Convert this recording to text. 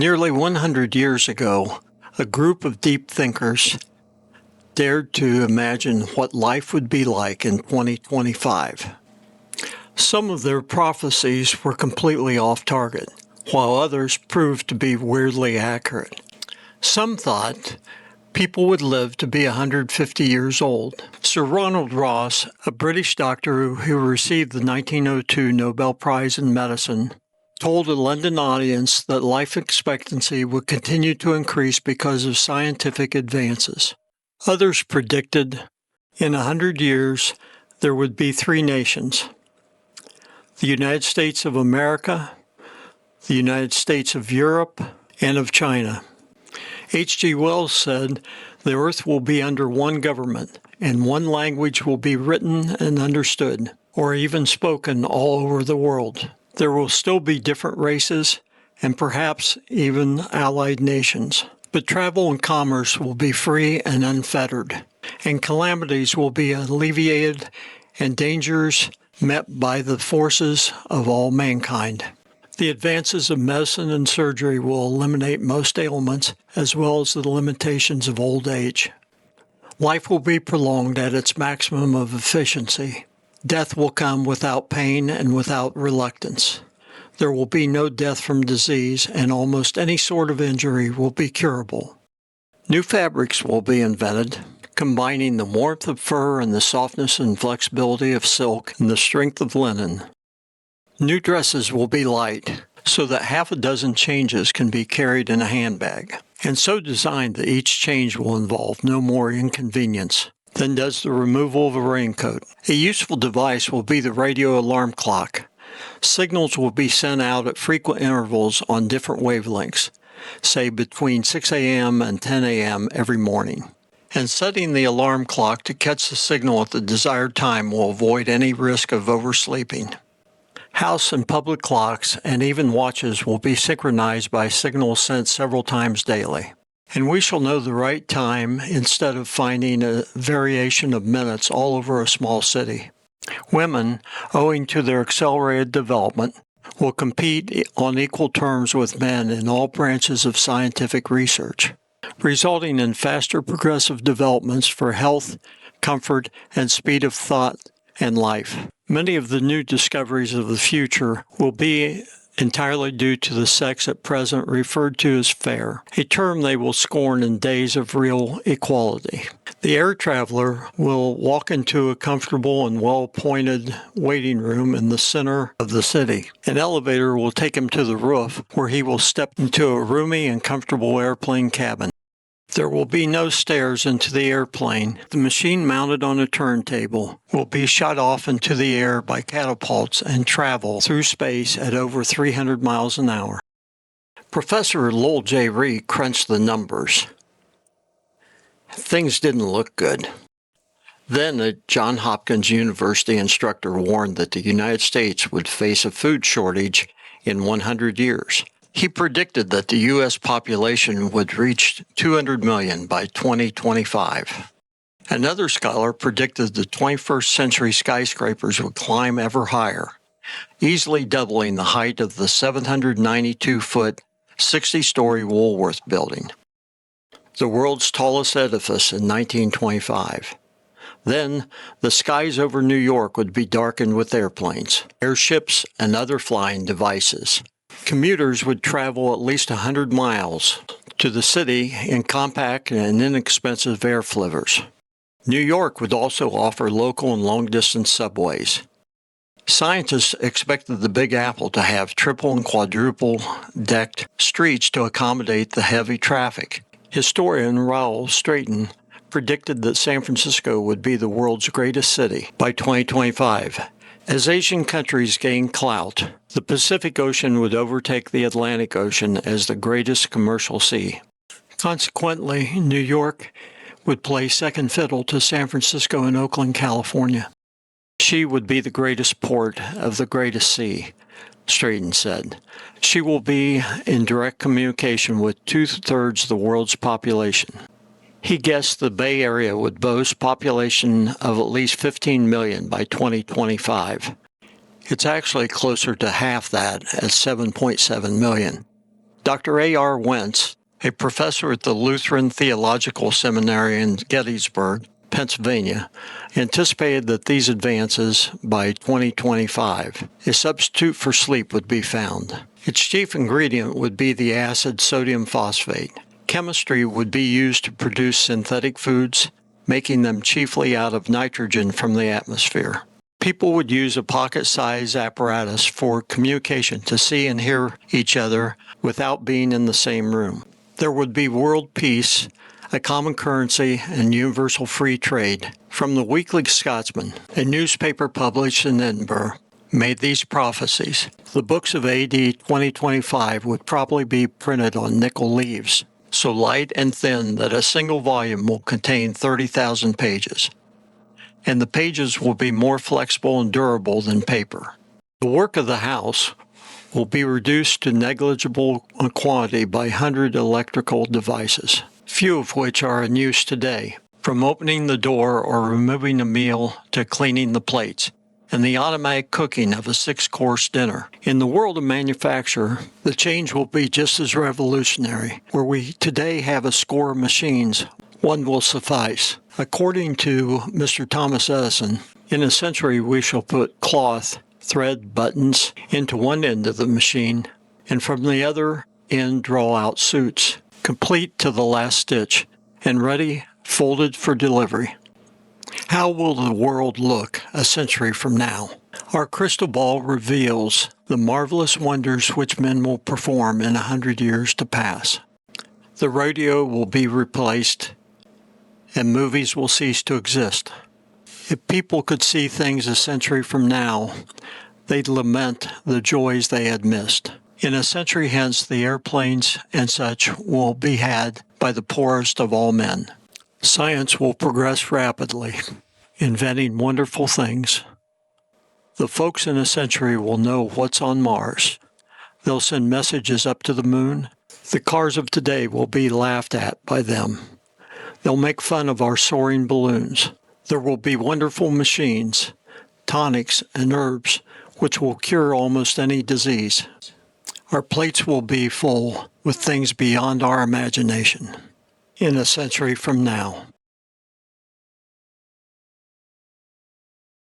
Nearly 100 years ago, a group of deep thinkers dared to imagine what life would be like in 2025. Some of their prophecies were completely off target, while others proved to be weirdly accurate. Some thought people would live to be 150 years old. Sir Ronald Ross, a British doctor who received the 1902 Nobel Prize in Medicine, told a London audience that life expectancy would continue to increase because of scientific advances. Others predicted in 100 years there would be three nations: the United States of America, the United States of Europe, and of China. H.G. Wells said the earth will be under one government, and one language will be written and understood, or even spoken all over the world. There will still be different races and perhaps even allied nations, but travel and commerce will be free and unfettered, and calamities will be alleviated and dangers met by the forces of all mankind. The advances of medicine and surgery will eliminate most ailments as well as the limitations of old age. Life will be prolonged at its maximum of efficiency. Death will come without pain and without reluctance. There will be no death from disease, and almost any sort of injury will be curable. New fabrics will be invented, combining the warmth of fur and the softness and flexibility of silk and the strength of linen. New dresses will be light, so that half a dozen changes can be carried in a handbag, and so designed that each change will involve no more inconvenience than does the removal of a raincoat. A useful device will be the radio alarm clock. Signals will be sent out at frequent intervals on different wavelengths, say between 6 a.m. and 10 a.m. every morning. And setting the alarm clock to catch the signal at the desired time will avoid any risk of oversleeping. House and public clocks and even watches will be synchronized by signals sent several times daily. And we shall know the right time instead of finding a variation of minutes all over a small city. Women, owing to their accelerated development, will compete on equal terms with men in all branches of scientific research, resulting in faster progressive developments for health, comfort, and speed of thought and life. Many of the new discoveries of the future will be entirely due to the sex at present referred to as fair, a term they will scorn in days of real equality. The air traveler will walk into a comfortable and well-appointed waiting room in the center of the city. An elevator will take him to the roof, where he will step into a roomy and comfortable airplane cabin. There will be no stairs into the airplane. The machine mounted on a turntable will be shot off into the air by catapults and travel through space at over 300 miles an hour. Professor Lowell J. Reed crunched the numbers. Things didn't look good. Then a Johns Hopkins University instructor warned that the United States would face a food shortage in 100 years. He predicted that the U.S. population would reach 200 million by 2025. Another scholar predicted the 21st century skyscrapers would climb ever higher, easily doubling the height of the 792-foot, 60-story Woolworth building, the world's tallest edifice in 1925. Then, the skies over New York would be darkened with airplanes, airships, and other flying devices. Commuters would travel at least 100 miles to the city in compact and inexpensive air flivvers. New York would also offer local and long-distance subways. Scientists expected the Big Apple to have triple and quadruple decked streets to accommodate the heavy traffic. Historian Raoul Straton predicted that San Francisco would be the world's greatest city by 2025. As Asian countries gained clout, the Pacific Ocean would overtake the Atlantic Ocean as the greatest commercial sea. Consequently, New York would play second fiddle to San Francisco and Oakland, California. She would be the greatest port of the greatest sea, Straton said. She will be in direct communication with two-thirds of the world's population. He guessed the Bay Area would boast population of at least 15 million by 2025. It's actually closer to half that at 7.7 million. Dr. A.R. Wentz, a professor at the Lutheran Theological Seminary in Gettysburg, Pennsylvania, anticipated that these advances by 2025, a substitute for sleep would be found. Its chief ingredient would be the acid sodium phosphate. Chemistry would be used to produce synthetic foods, making them chiefly out of nitrogen from the atmosphere. People would use a pocket-sized apparatus for communication to see and hear each other without being in the same room. There would be world peace, a common currency, and universal free trade. From the Weekly Scotsman, a newspaper published in Edinburgh, made these prophecies. The books of AD 2025 would probably be printed on nickel leaves, so light and thin that a single volume will contain 30,000 pages. And the pages will be more flexible and durable than paper. The work of the house will be reduced to negligible quantity by 100 electrical devices, few of which are in use today, from opening the door or removing a meal to cleaning the plates, and the automatic cooking of a 6-course dinner. In the world of manufacture, the change will be just as revolutionary. Where we today have a score of machines, one will suffice. According to Mr. Thomas Edison, in a century we shall put cloth, thread, buttons into one end of the machine, and from the other end draw out suits, complete to the last stitch, and ready, folded for delivery. How will the world look a century from now? Our crystal ball reveals the marvelous wonders which men will perform in 100 years to pass. The radio will be replaced, and movies will cease to exist. If people could see things a century from now, they'd lament the joys they had missed. In a century hence, the airplanes and such will be had by the poorest of all men. Science will progress rapidly, inventing wonderful things. The folks in a century will know what's on Mars. They'll send messages up to the moon. The cars of today will be laughed at by them. They'll make fun of our soaring balloons. There will be wonderful machines, tonics, and herbs which will cure almost any disease. Our plates will be full with things beyond our imagination in a century from now.